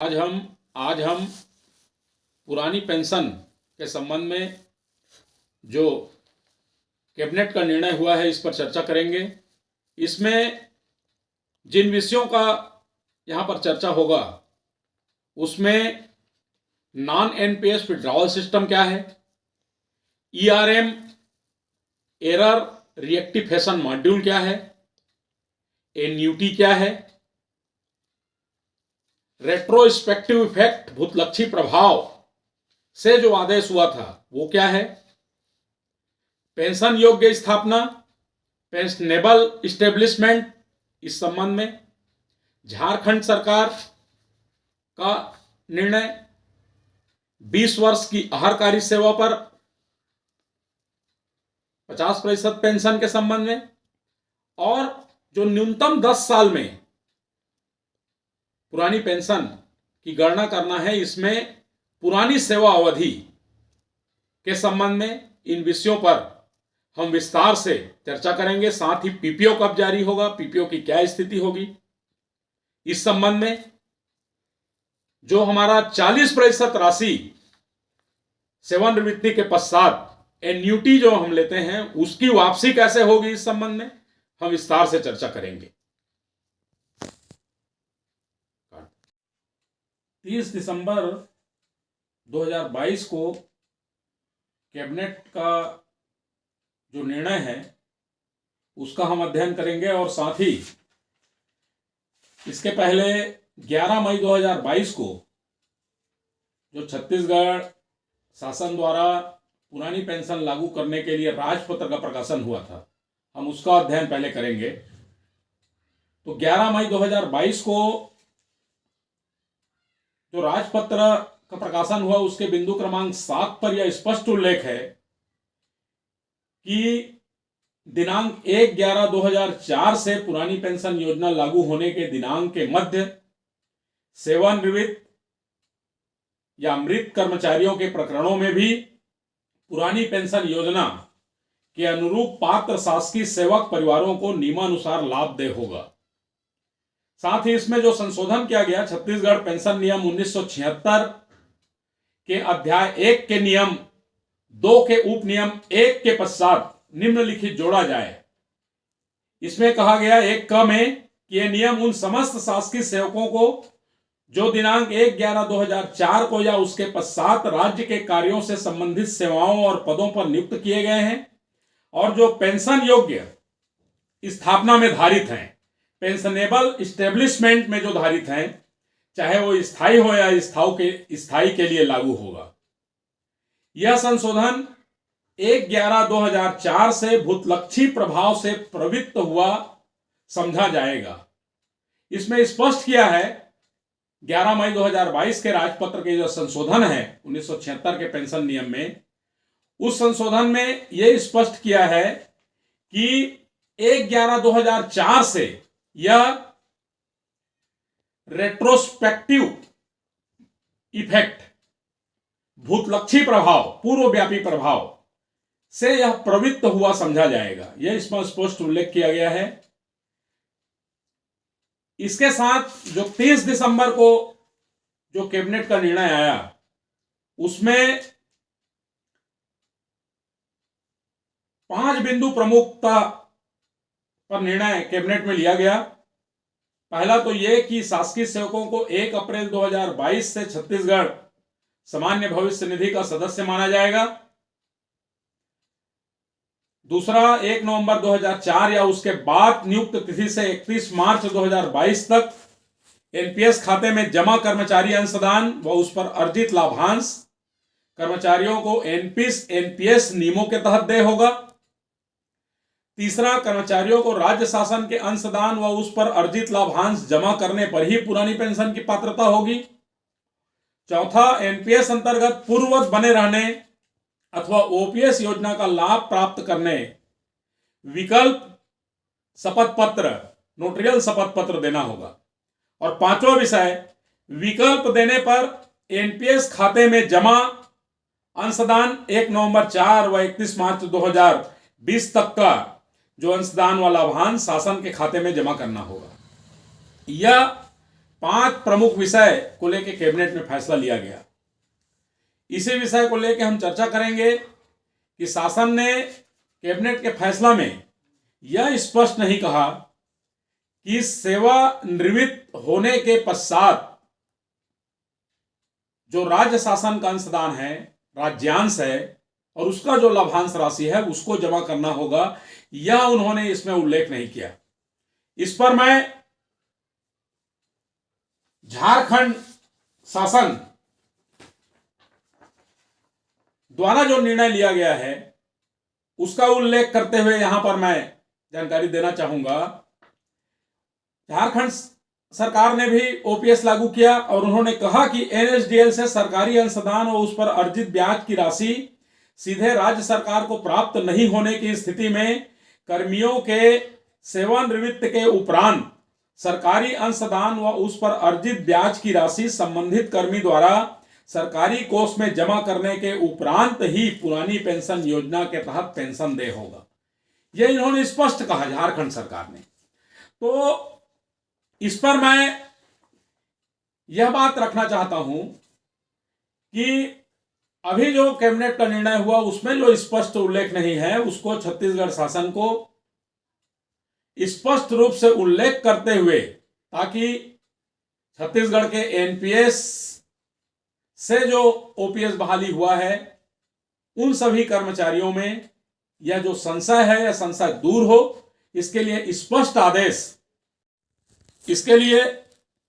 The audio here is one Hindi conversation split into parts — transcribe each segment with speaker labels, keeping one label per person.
Speaker 1: आज हम पुरानी पेंशन के संबंध में जो कैबिनेट का निर्णय हुआ है इस पर चर्चा करेंगे। इसमें जिन विषयों का यहाँ पर चर्चा होगा उसमें नॉन एनपीएस विड्रॉवल सिस्टम क्या है, ईआरएम एरर रिएक्टिफिकेशन मॉड्यूल क्या है, एन्यूटी क्या है, रेट्रोस्पेक्टिव इफेक्ट भूतलक्षी प्रभाव से जो आदेश हुआ था वो क्या है, पेंशन योग्य स्थापना पेंशनेबल इस्टेब्लिशमेंट, इस संबंध में झारखंड सरकार का निर्णय 20 वर्ष की आहारकारी सेवा पर 50% पेंशन के संबंध में, और जो न्यूनतम 10 साल में पुरानी पेंशन की गणना करना है इसमें पुरानी सेवा अवधि के संबंध में इन विषयों पर हम विस्तार से चर्चा करेंगे। साथ ही पीपीओ कब जारी होगा, पीपीओ की क्या स्थिति होगी, इस संबंध में जो हमारा 40% राशि सेवानिवृत्ति के पश्चात एन्यूटी जो हम लेते हैं उसकी वापसी कैसे होगी, इस संबंध में हम विस्तार से चर्चा करेंगे। 30 दिसंबर 2022 को कैबिनेट का जो निर्णय है उसका हम अध्ययन करेंगे, और साथ ही इसके पहले 11 मई 2022 को जो छत्तीसगढ़ शासन द्वारा पुरानी पेंशन लागू करने के लिए राजपत्र का प्रकाशन हुआ था, हम उसका अध्ययन पहले करेंगे। तो 11 मई 2022 को जो राजपत्र का प्रकाशन हुआ उसके बिंदु क्रमांक 7 पर यह स्पष्ट उल्लेख है कि दिनांक 1/11/2004 से पुरानी पेंशन योजना लागू होने के दिनांक के मध्य सेवानिवृत्त या मृत कर्मचारियों के प्रकरणों में भी पुरानी पेंशन योजना के अनुरूप पात्र शासकीय सेवक परिवारों को नियमानुसार लाभ दे होगा। साथ ही इसमें जो संशोधन किया गया, छत्तीसगढ़ पेंशन नियम 1976 के अध्याय 1 के नियम 2 के उप नियम 1 के पश्चात निम्नलिखित जोड़ा जाए। इसमें कहा गया 1 क में कि यह नियम उन समस्त शासकीय सेवकों को जो दिनांक 1/11/2004 को या उसके पश्चात राज्य के कार्यों से संबंधित सेवाओं और पदों पर नियुक्त किए गए हैं और जो पेंशन योग्य स्थापना में धारित हैं, पेंशनेबल इस्टेब्लिशमेंट में जो धारित हैं, चाहे वो स्थायी हो या स्थायी के लिए लागू होगा। यह संशोधन 1/11/2004 से भूतलक्षी प्रभाव से प्रवृत्त हुआ समझा जाएगा। इसमें स्पष्ट किया है 11 मई 2022 के राजपत्र के जो संशोधन है 1976 के पेंशन नियम में, उस संशोधन में यह स्पष्ट किया है कि 1/11/2004 से यह रेट्रोस्पेक्टिव इफेक्ट भूतलक्षी प्रभाव पूर्वव्यापी प्रभाव से यह प्रवृत्त हुआ समझा जाएगा। यह इसमें स्पष्ट उल्लेख किया गया है। इसके साथ जो 30 दिसंबर को जो कैबिनेट का निर्णय आया उसमें 5 बिंदु प्रमुखता पर निर्णय कैबिनेट में लिया गया। पहला तो यह कि शासकीय सेवकों को 1 अप्रैल 2022 से छत्तीसगढ़ सामान्य भविष्य निधि का सदस्य माना जाएगा। दूसरा, 1 नवंबर 2004 या उसके बाद नियुक्त तिथि से 31 मार्च 2022 तक एनपीएस खाते में जमा कर्मचारी अंशदान व उस पर अर्जित लाभांश कर्मचारियों को एनपीएस नियमों के तहत देय होगा। तीसरा, कर्मचारियों को राज्य शासन के अंशदान व उस पर अर्जित लाभांश जमा करने पर ही पुरानी पेंशन की पात्रता होगी। चौथा, एनपीएस अंतर्गत पूर्ववत बने रहने अथवा ओपीएस योजना का लाभ प्राप्त करने विकल्प शपथ पत्र नोटरियल शपथ पत्र देना होगा। और पांचवा विषय, विकल्प देने पर एनपीएस खाते में जमा अंशदान 1 नवंबर 4 व 31 मार्च 2020 तक का जो अंशदान वाला लाभांश शासन के खाते में जमा करना होगा। यह 5 प्रमुख विषय को लेकर कैबिनेट में फैसला लिया गया। इसी विषय को लेकर हम चर्चा करेंगे कि शासन ने कैबिनेट के फैसला में यह स्पष्ट नहीं कहा कि सेवानिवृत्त होने के पश्चात जो राज्य शासन का अंशदान है, राज्यांश है, और उसका जो लाभांश राशि है उसको जमा करना होगा, यह उन्होंने इसमें उल्लेख नहीं किया। इस पर मैं झारखंड शासन द्वारा जो निर्णय लिया गया है उसका उल्लेख करते हुए यहां पर मैं जानकारी देना चाहूंगा। झारखंड सरकार ने भी ओपीएस लागू किया और उन्होंने कहा कि एनएसडीएल से सरकारी अंशदान और उस पर अर्जित ब्याज की राशि सीधे राज्य सरकार को प्राप्त नहीं होने की स्थिति में कर्मियों के सेवानिवृत्ति के उपरांत सरकारी अंशदान व उस पर अर्जित ब्याज की राशि संबंधित कर्मी द्वारा सरकारी कोष में जमा करने के उपरांत ही पुरानी पेंशन योजना के तहत पेंशन देय होगा। यह इन्होंने स्पष्ट कहा झारखंड सरकार ने। तो इस पर मैं यह बात रखना चाहता हूं कि अभी जो कैबिनेट का निर्णय हुआ उसमें जो स्पष्ट उल्लेख नहीं है उसको छत्तीसगढ़ शासन को स्पष्ट रूप से उल्लेख करते हुए, ताकि छत्तीसगढ़ के एनपीएस से जो ओपीएस बहाली हुआ है उन सभी कर्मचारियों में यह जो संशय है यह संशय दूर हो, इसके लिए स्पष्ट आदेश, इसके लिए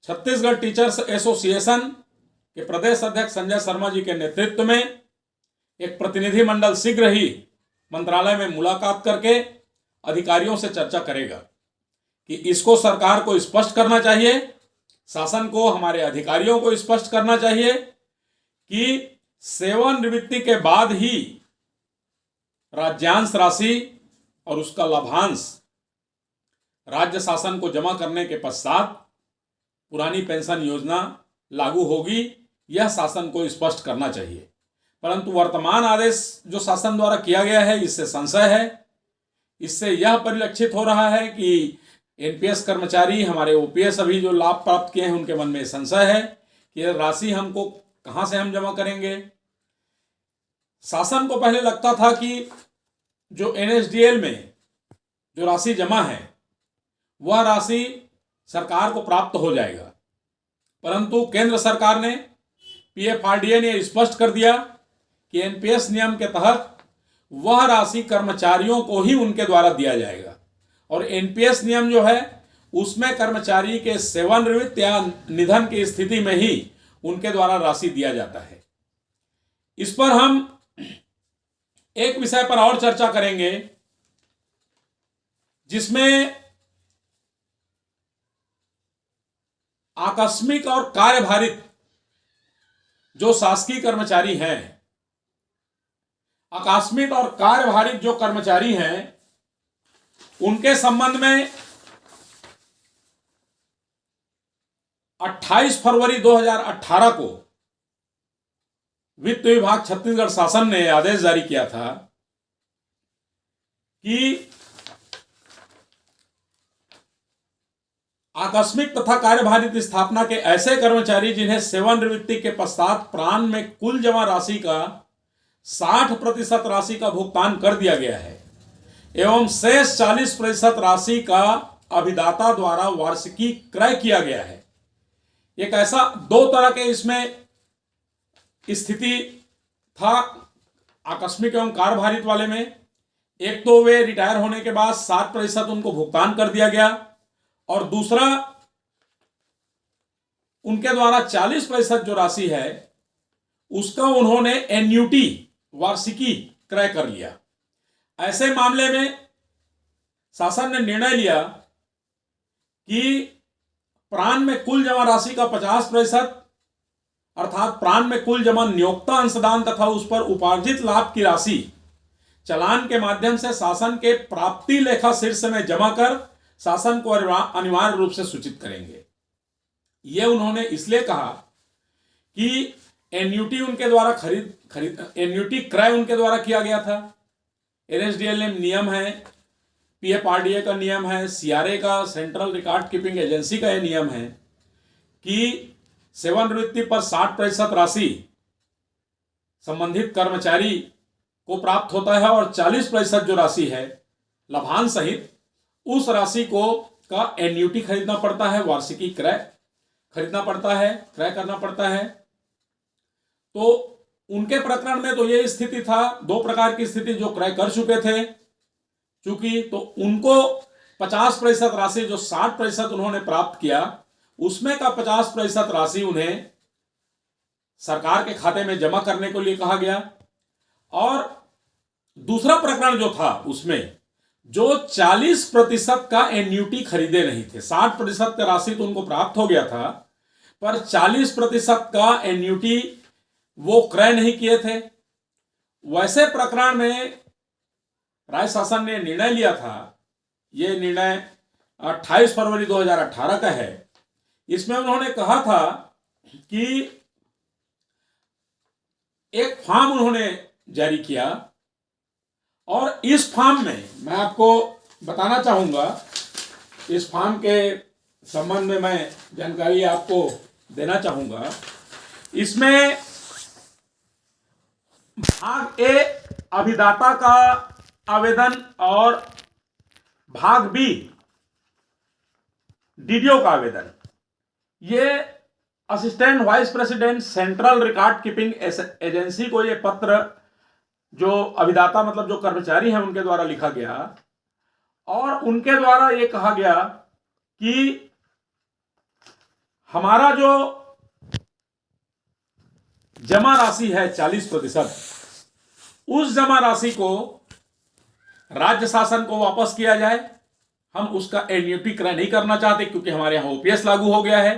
Speaker 1: छत्तीसगढ़ टीचर्स एसोसिएशन के प्रदेश अध्यक्ष संजय शर्मा जी के नेतृत्व में एक प्रतिनिधि मंडल शीघ्र ही मंत्रालय में मुलाकात करके अधिकारियों से चर्चा करेगा कि इसको सरकार को स्पष्ट करना चाहिए, शासन को, हमारे अधिकारियों को स्पष्ट करना चाहिए कि सेवानिवृत्ति के बाद ही राज्यांश राशि और उसका लाभांश राज्य शासन को जमा करने के पश्चात पुरानी पेंशन योजना लागू होगी, यह शासन को स्पष्ट करना चाहिए। परंतु वर्तमान आदेश जो शासन द्वारा किया गया है इससे संशय है। इससे यह परिलक्षित हो रहा है कि एनपीएस कर्मचारी, हमारे ओपीएस अभी जो लाभ प्राप्त किए हैं उनके मन में संशय है कि यह राशि हमको कहां से हम जमा करेंगे। शासन को पहले लगता था कि जो एनएसडीएल में जो राशि जमा है वह राशि सरकार को प्राप्त हो जाएगा, परंतु केंद्र सरकार ने, पीएफआरडीए ने स्पष्ट कर दिया कि एनपीएस नियम के तहत वह राशि कर्मचारियों को ही उनके द्वारा दिया जाएगा और एनपीएस नियम जो है उसमें कर्मचारी के सेवानिवृत्ति या निधन की स्थिति में ही उनके द्वारा राशि दिया जाता है। इस पर हम एक विषय पर और चर्चा करेंगे जिसमें आकस्मिक और कार्यभारित जो शासकीय कर्मचारी हैं, आकस्मिक और कार्यभारित जो कर्मचारी हैं उनके संबंध में 28 फरवरी 2018 को वित्त विभाग छत्तीसगढ़ शासन ने आदेश जारी किया था कि आकस्मिक तथा कार्यभारित स्थापना के ऐसे कर्मचारी जिन्हें सेवानिवृत्ति के पश्चात प्राण में कुल जमा राशि का 60% राशि का भुगतान कर दिया गया है एवं शेष 40% राशि का अभिदाता द्वारा वार्षिकी क्रय किया गया है। एक ऐसा दो तरह के इसमें स्थिति था आकस्मिक एवं कार्यभारित वाले में। एक तो वे रिटायर होने के बाद 60% उनको भुगतान कर दिया गया और दूसरा उनके द्वारा 40% जो राशि है उसका उन्होंने एन्यूटी वार्षिकी क्रय कर लिया। ऐसे मामले में शासन ने निर्णय लिया कि प्राण में कुल जमा राशि का 50% अर्थात प्राण में कुल जमा नियोक्ता अंशदान तथा उस पर उपार्जित लाभ की राशि चालान के माध्यम से शासन के प्राप्ति लेखा शीर्ष में जमा कर शासन को अनिवार्य रूप से सूचित करेंगे। यह उन्होंने इसलिए कहा कि एन्यूटी उनके द्वारा एन्यूटी क्रय उनके द्वारा किया गया था। एनएसडीएल नियम है, पीएफआरडीए का नियम है, सीआरए का, सेंट्रल रिकॉर्ड कीपिंग एजेंसी का यह नियम है कि सेवानिवृत्ति पर 60% राशि संबंधित कर्मचारी को प्राप्त होता है और 40% जो राशि है लाभांश सहित उस राशि को का एन्युटी खरीदना पड़ता है, वार्षिकी क्रय खरीदना पड़ता है, क्रय करना पड़ता है। तो उनके प्रकरण में तो ये स्थिति था, दो प्रकार की स्थिति, जो क्रय कर चुके थे चूंकि, तो उनको 50% राशि जो 60% उन्होंने प्राप्त किया उसमें का 50% राशि उन्हें सरकार के खाते में जमा करने के लिए कहा गया। और दूसरा प्रकरण जो था उसमें जो 40% का एन्युटी खरीदे नहीं थे, 60% का राशि तो उनको प्राप्त हो गया था पर 40% का एन्युटी वो क्रय नहीं किए थे। वैसे प्रकरण में राज्य शासन ने निर्णय लिया था, ये निर्णय 28 फरवरी 2018 का है। इसमें उन्होंने कहा था कि एक फॉर्म उन्होंने जारी किया और इस फॉर्म में मैं आपको बताना चाहूंगा, इस फॉर्म के संबंध में मैं जानकारी आपको देना चाहूंगा। इसमें भाग ए अभिदाता का आवेदन और भाग बी डीडीओ का आवेदन, ये assistant vice president central record keeping agency को ये पत्र जो अभिदाता मतलब जो कर्मचारी हैं उनके द्वारा लिखा गया और उनके द्वारा ये कहा गया कि हमारा जो जमा राशि है 40%, उस जमा राशि को राज्य शासन को वापस किया जाए। हम उसका एन्युटी क्रय नहीं करना चाहते क्योंकि हमारे यहां ओपीएस लागू हो गया है।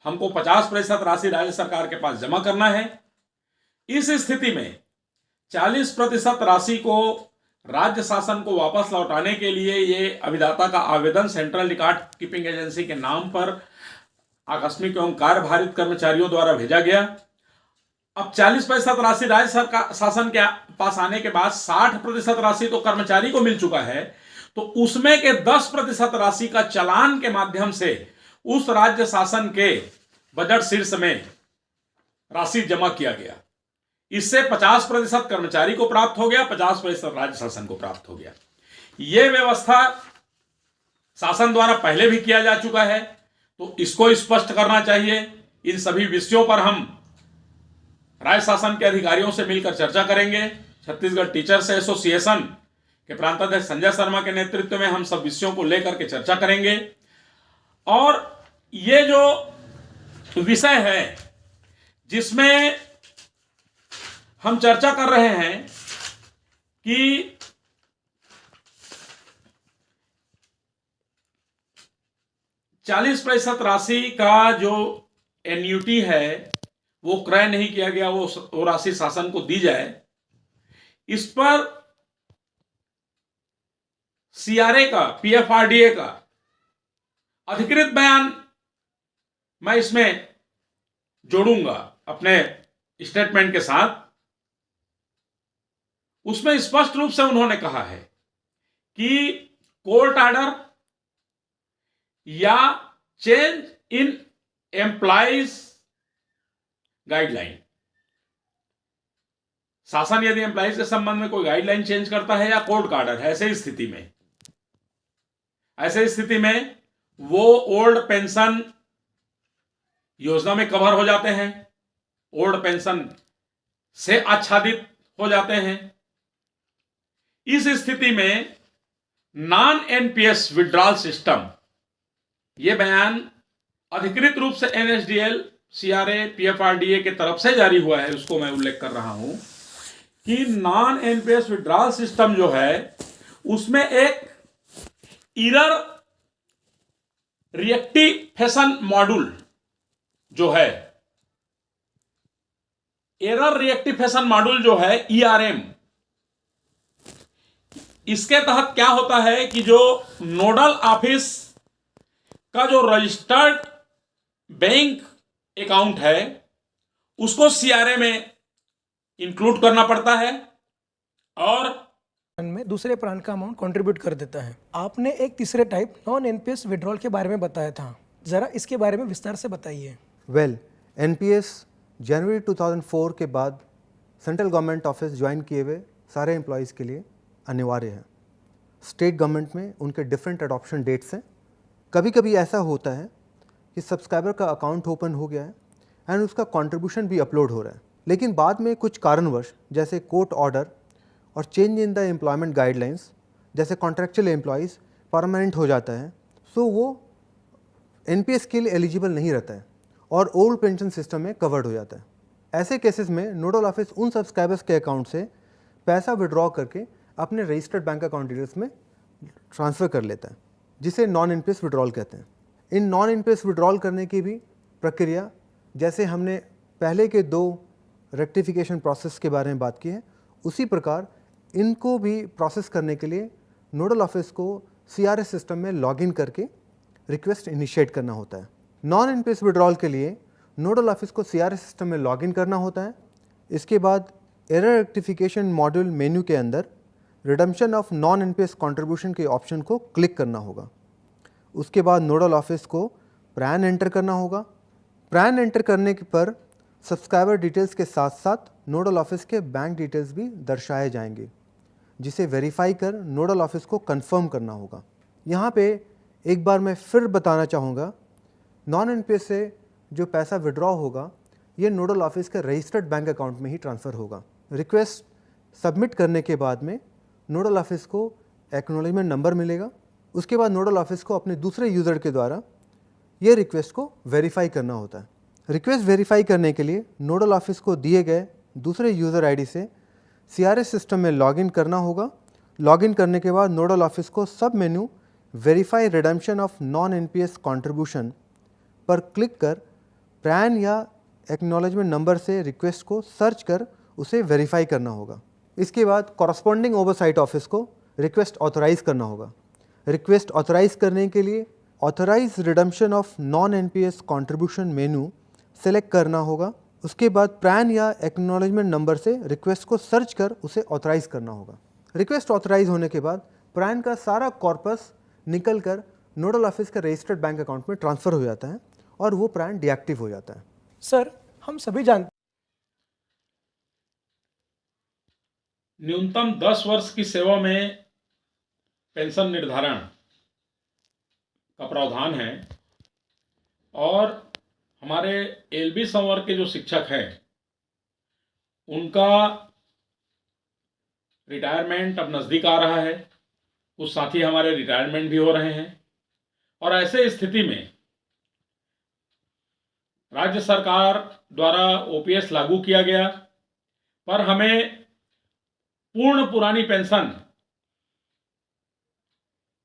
Speaker 1: हमको 50% राशि राज्य सरकार के पास जमा करना है। इस स्थिति में 40% राशि को राज्य शासन को वापस लौटाने के लिए ये अभिदाता का आवेदन सेंट्रल रिकॉर्ड कीपिंग एजेंसी के नाम पर आकस्मिक एवं कार्यभारित कर्मचारियों द्वारा भेजा गया। अब 40% राशि राज्य सरकार शासन के पास आने के बाद 60% राशि तो कर्मचारी को मिल चुका है, तो उसमें के 10% राशि का चालान के माध्यम से उस राज्य शासन के बजट शीर्ष में राशि जमा किया गया। इससे 50% कर्मचारी को प्राप्त हो गया, 50% राज्य शासन को प्राप्त हो गया। यह व्यवस्था शासन द्वारा पहले भी किया जा चुका है, तो इसको स्पष्ट करना चाहिए। इन सभी विषयों पर हम राज्य शासन के अधिकारियों से मिलकर चर्चा करेंगे। छत्तीसगढ़ टीचर्स एसोसिएशन के प्रांताध्यक्ष संजय शर्मा के नेतृत्व में हम सब विषयों को लेकर के चर्चा करेंगे। और ये जो विषय है जिसमें हम चर्चा कर रहे हैं कि चालीस % राशि का जो एन्युटी है वो क्रय नहीं किया गया, वो राशि शासन को दी जाए, इस पर सीआरए का, पीएफआरडीए का अधिकृत बयान मैं इसमें जोड़ूंगा अपने स्टेटमेंट के साथ। उसमें स्पष्ट रूप से उन्होंने कहा है कि कोर्ट ऑर्डर या चेंज इन एम्प्लॉइज गाइडलाइन, शासन यदि एम्प्लॉइज के संबंध में कोई गाइडलाइन चेंज करता है या कोर्ट का ऑर्डर है, ऐसे स्थिति में वो ओल्ड पेंशन योजना में कवर हो जाते हैं, ओल्ड पेंशन से आच्छादित हो जाते हैं। इस स्थिति में नॉन एनपीएस विड्रॉल सिस्टम, यह बयान अधिकृत रूप से एनएसडीएल, सीआरए, पीएफआरडीए के तरफ से जारी हुआ है, उसको मैं उल्लेख कर रहा हूं कि नॉन एनपीएस विड्रॉल सिस्टम जो है उसमें एक एरर रिएक्टिफिकेशन मॉड्यूल जो है, एरर रिएक्टिफिकेशन मॉड्यूल जो है ईआरएम, इसके तहत क्या होता है कि जो नोडल ऑफिस का जो रजिस्टर्ड बैंक अकाउंट है उसको सीआरए में इंक्लूड करना पड़ता है और
Speaker 2: में दूसरे प्राण का अमाउंट कंट्रीब्यूट कर देता है। आपने एक तीसरे टाइप नॉन एनपीएस विड्रॉल के बारे में बताया था, ज़रा इसके बारे में विस्तार से बताइए।
Speaker 3: वेल, एनपीएस जनवरी 2004 के बाद सेंट्रल गवर्नमेंट ऑफिस ज्वाइन किए हुए सारे एम्प्लॉयज़ के लिए अनिवार्य है। स्टेट गवर्नमेंट में उनके डिफरेंट अडॉप्शन डेट्स हैं। कभी कभी ऐसा होता है कि सब्सक्राइबर का अकाउंट ओपन हो गया है एंड उसका कंट्रीब्यूशन भी अपलोड हो रहा है, लेकिन बाद में कुछ कारणवश जैसे कोर्ट ऑर्डर और change in the employment guidelines जैसे कॉन्ट्रैक्चुअल एम्प्लॉयज़ परमानेंट हो जाता है, सो वो एनपीएस के लिए एलिजिबल नहीं रहता है और ओल्ड पेंशन सिस्टम में कवर्ड हो जाता है। ऐसे केसेस में नोडल ऑफिस उन सब्सक्राइबर्स के अकाउंट से पैसा विड्रॉ करके अपने रजिस्टर्ड बैंक अकाउंट डिटेल्स में ट्रांसफ़र कर लेता है, जिसे नॉन एनपीएस विड्रॉल कहते हैं। इन नॉन एनपीएस विड्रॉल करने की भी प्रक्रिया, जैसे हमने पहले के 2 रेक्टिफिकेशन प्रोसेस के बारे में बात की है, उसी प्रकार इनको भी प्रोसेस करने के लिए नोडल ऑफिस को सीआरएस सिस्टम में लॉगिन करके रिक्वेस्ट इनिशिएट करना होता है। नॉन एनपीएस विड्रॉल के लिए नोडल ऑफिस को सीआरएस सिस्टम में लॉगिन करना होता है। इसके बाद एरर रेक्टिफिकेशन मॉड्यूल मेन्यू के अंदर redemption of non NPS contribution के ऑप्शन को क्लिक करना होगा। उसके बाद नोडल ऑफिस को प्रैन एंटर करना होगा। प्रैन एंटर करने पर सब्सक्राइबर डिटेल्स के साथ साथ नोडल ऑफिस के बैंक डिटेल्स भी दर्शाए जाएंगे, जिसे वेरीफाई कर नोडल ऑफिस को कंफर्म करना होगा। यहाँ पे एक बार मैं फिर बताना चाहूँगा, नॉन एनपीएस से जो पैसा विड्रॉ होगा ये नोडल ऑफिस के रजिस्टर्ड बैंक अकाउंट में ही ट्रांसफ़र होगा। रिक्वेस्ट सबमिट करने के बाद में नोडल ऑफिस को एक्नॉलेजमेंट नंबर मिलेगा। उसके बाद नोडल ऑफिस को अपने दूसरे यूज़र के द्वारा ये रिक्वेस्ट को वेरीफाई करना होता है। रिक्वेस्ट वेरीफाई करने के लिए नोडल ऑफिस को दिए गए दूसरे यूज़र आईडी से सीआरएस सिस्टम में लॉगिन करना होगा। लॉगिन करने के बाद नोडल ऑफिस को sub menu verify redemption of non NPS contribution पर क्लिक कर प्रैन या एक्नॉलेजमेंट नंबर से रिक्वेस्ट को सर्च कर उसे वेरीफाई करना होगा। इसके बाद कॉरस्पॉन्डिंग ओवरसाइट ऑफिस को रिक्वेस्ट ऑथराइज़ करना होगा। रिक्वेस्ट ऑथराइज़ करने के लिए authorise redemption of non NPS contribution menu select करना होगा। उसके बाद प्रैन या एक्नॉलेजमेंट नंबर से रिक्वेस्ट को सर्च कर उसे ऑथराइज़ करना होगा। रिक्वेस्ट ऑथराइज होने के बाद प्रैन का सारा कॉर्पस निकल कर नोडल ऑफिस के रजिस्टर्ड बैंक अकाउंट में ट्रांसफ़र हो जाता है और वो प्रैन डीएक्टिव हो जाता है।
Speaker 2: सर, हम सभी जानते
Speaker 1: न्यूनतम 10 वर्ष की सेवा में पेंशन निर्धारण का प्रावधान है और हमारे एलबी संवर्ग के जो शिक्षक हैं उनका रिटायरमेंट अब नज़दीक आ रहा है। कुछ साथी हमारे रिटायरमेंट भी हो रहे हैं और ऐसे स्थिति में राज्य सरकार द्वारा ओपीएस लागू किया गया, पर हमें पूर्ण पुरानी पेंशन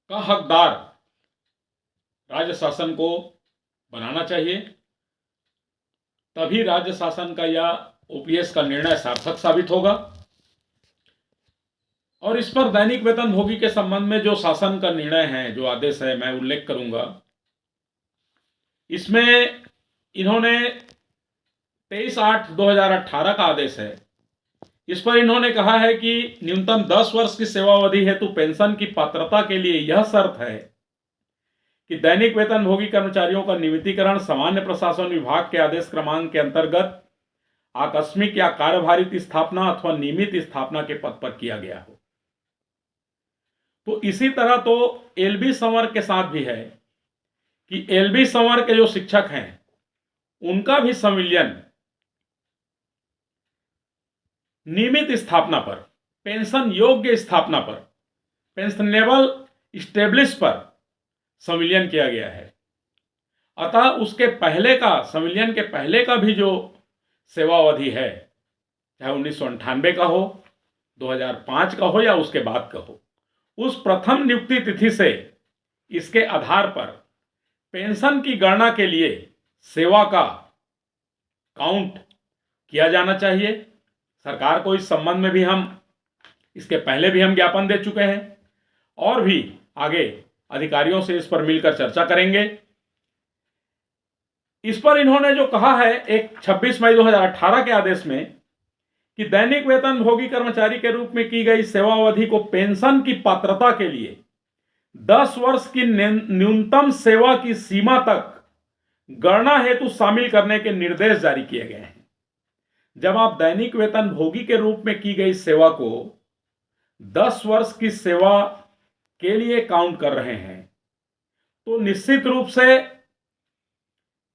Speaker 1: का हकदार राज्य शासन को बनाना चाहिए, तभी राज्य शासन का यह ओपीएस का निर्णय सार्थक साबित होगा। और इस पर दैनिक वेतनभोगी के संबंध में जो शासन का निर्णय है, जो आदेश है, मैं उल्लेख करूंगा। इसमें इन्होंने 23/8/2018 का आदेश है। इस पर इन्होंने कहा है कि न्यूनतम 10 वर्ष की सेवावधि हेतु पेंशन की पात्रता के लिए यह शर्त है कि दैनिक वेतनभोगी कर्मचारियों का नियमितीकरण सामान्य प्रशासन विभाग के आदेश क्रमांक के अंतर्गत आकस्मिक या कार्यभारित स्थापना अथवा नियमित स्थापना के पद पर किया गया हो। तो इसी तरह तो एलबी संवर्ग के साथ भी है कि एलबी संवर्ग के जो शिक्षक हैं उनका भी संविलियन नियमित स्थापना पर, पेंशन योग्य स्थापना पर, पेंशनेबल स्टेब्लिश पर संविलियन किया गया है। अतः उसके पहले का, संविलियन के पहले का भी जो सेवावधि है, चाहे 1998 का हो, 2005 का हो या उसके बाद का हो, उस प्रथम नियुक्ति तिथि से इसके आधार पर पेंशन की गणना के लिए सेवा का काउंट किया जाना चाहिए। सरकार को इस संबंध में भी हम इसके पहले भी हम ज्ञापन दे चुके हैं और भी आगे अधिकारियों से इस पर मिलकर चर्चा करेंगे। इस पर इन्होंने जो कहा है एक 26 मई 2018 के आदेश में कि दैनिक वेतनभोगी कर्मचारी के रूप में की गई सेवावधि को पेंशन की पात्रता के लिए 10 वर्ष की न्यूनतम सेवा की सीमा तक गणना हेतु शामिल करने के निर्देश जारी किए गए हैं। जब आप दैनिक वेतन भोगी के रूप में की गई सेवा को 10 वर्ष की सेवा के लिए काउंट कर रहे हैं तो निश्चित रूप से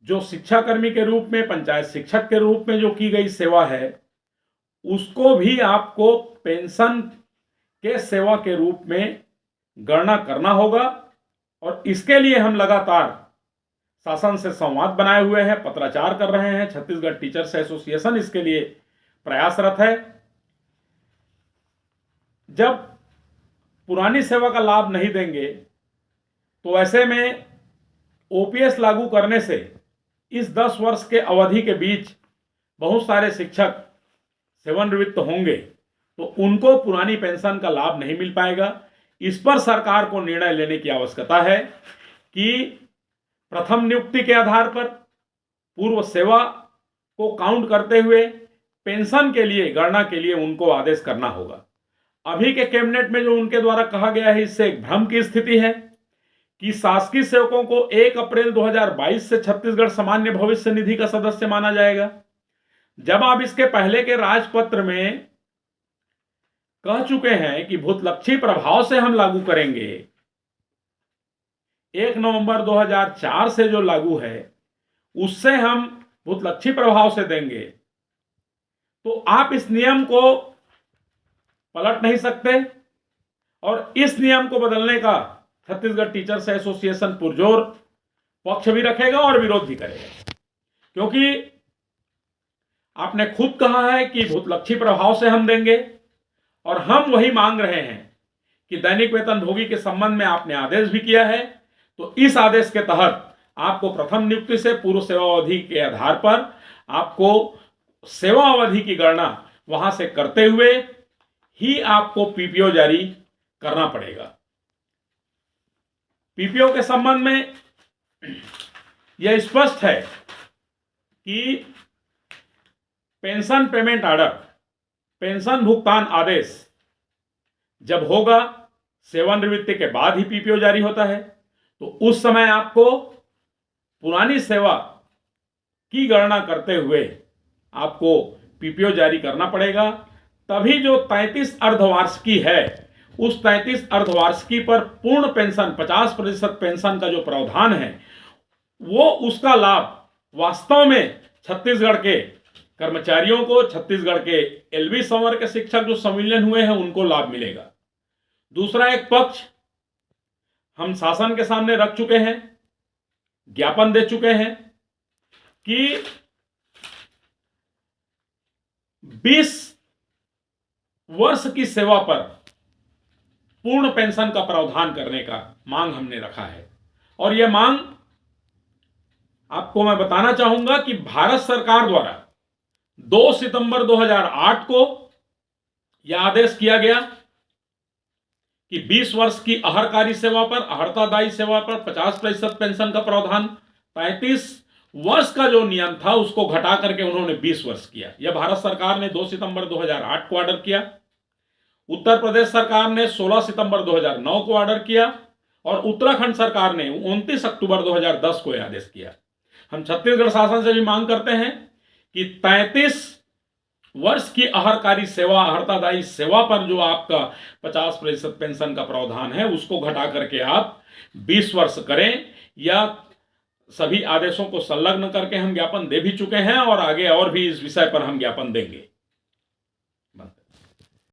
Speaker 1: जो शिक्षाकर्मी के रूप में, पंचायत शिक्षक के रूप में जो की गई सेवा है उसको भी आपको पेंशन के सेवा के रूप में गणना करना होगा। और इसके लिए हम लगातार शासन से संवाद बनाए हुए हैं, पत्राचार कर रहे हैं। छत्तीसगढ़ टीचर्स एसोसिएशन इसके लिए प्रयासरत है। जब पुरानी सेवा का लाभ नहीं देंगे तो ऐसे में ओपीएस लागू करने से इस 10 वर्ष के अवधि के बीच बहुत सारे शिक्षक सेवानिवृत्त होंगे तो उनको पुरानी पेंशन का लाभ नहीं मिल पाएगा। इस पर सरकार को निर्णय लेने की आवश्यकता है कि प्रथम नियुक्ति के आधार पर पूर्व सेवा को काउंट करते हुए पेंशन के लिए, गणना के लिए उनको आदेश करना होगा। अभी के कैबिनेट में जो उनके द्वारा कहा गया है इससे एक भ्रम की स्थिति है कि शासकीय सेवकों को 1 अप्रैल 2022 से छत्तीसगढ़ सामान्य भविष्य निधि का सदस्य माना जाएगा। जब आप इसके पहले के राजपत्र में कह चुके हैं कि भूतलक्षी प्रभाव से हम लागू करेंगे, 1 नवंबर 2004 से जो लागू है उससे हम भूतलक्षी प्रभाव से देंगे, तो आप इस नियम को पलट नहीं सकते। और इस नियम को बदलने का छत्तीसगढ़ टीचर्स एसोसिएशन पुरजोर पक्ष भी रखेगा और विरोध भी करेगा, क्योंकि आपने खुद कहा है कि भूतलक्षी प्रभाव से हम देंगे और हम वही मांग रहे हैं कि दैनिक वेतन भोगी के संबंध में आपने आदेश भी किया है। तो इस आदेश के तहत आपको प्रथम नियुक्ति से पूर्व सेवा अवधि के आधार पर आपको सेवा अवधि की गणना वहां से करते हुए ही आपको पीपीओ जारी करना पड़ेगा। पीपीओ के संबंध में यह स्पष्ट है कि पेंशन पेमेंट ऑर्डर, पेंशन भुगतान आदेश जब होगा, सेवानिवृत्ति के बाद ही पीपीओ जारी होता है, तो उस समय आपको पुरानी सेवा की गणना करते हुए आपको पीपीओ जारी करना पड़ेगा। तभी जो 33 अर्धवार्षिकी है उस 33 अर्धवार्षिकी पर पूर्ण पेंशन 50% पेंशन का जो प्रावधान है वो उसका लाभ वास्तव में छत्तीसगढ़ के कर्मचारियों को, छत्तीसगढ़ के एलबी संवर्ग के शिक्षक जो संविलियन हुए हैं उनको लाभ मिलेगा। दूसरा एक पक्ष हम शासन के सामने रख चुके हैं, ज्ञापन दे चुके हैं कि 20 वर्ष की सेवा पर पूर्ण पेंशन का प्रावधान करने का मांग हमने रखा है। और यह मांग आपको मैं बताना चाहूंगा कि भारत सरकार द्वारा 2 सितंबर 2008 को यह आदेश किया गया कि 20 वर्ष की अहर्कारी सेवा पर, अहर्तादायी सेवा पर 50% पेंशन का प्रावधान, 33 वर्ष का जो नियम था उसको घटा करके उन्होंने 20 वर्ष किया। यह भारत सरकार ने 2 सितंबर 2008 को ऑर्डर किया। उत्तर प्रदेश सरकार ने 16 सितंबर 2009 को ऑर्डर किया और उत्तराखंड सरकार ने 29 अक्टूबर 2010 को यह आदेश किया। हम छत्तीसगढ़ शासन से भी मांग करते हैं कि 33 वर्ष की अहर्कारी सेवा, अहर्तादायी सेवा पर जो आपका 50% पेंशन का प्रावधान है उसको घटा करके आप 20 वर्ष करें। या सभी आदेशों को संलग्न करके हम ज्ञापन दे भी चुके हैं और आगे और भी इस विषय पर हम ज्ञापन देंगे।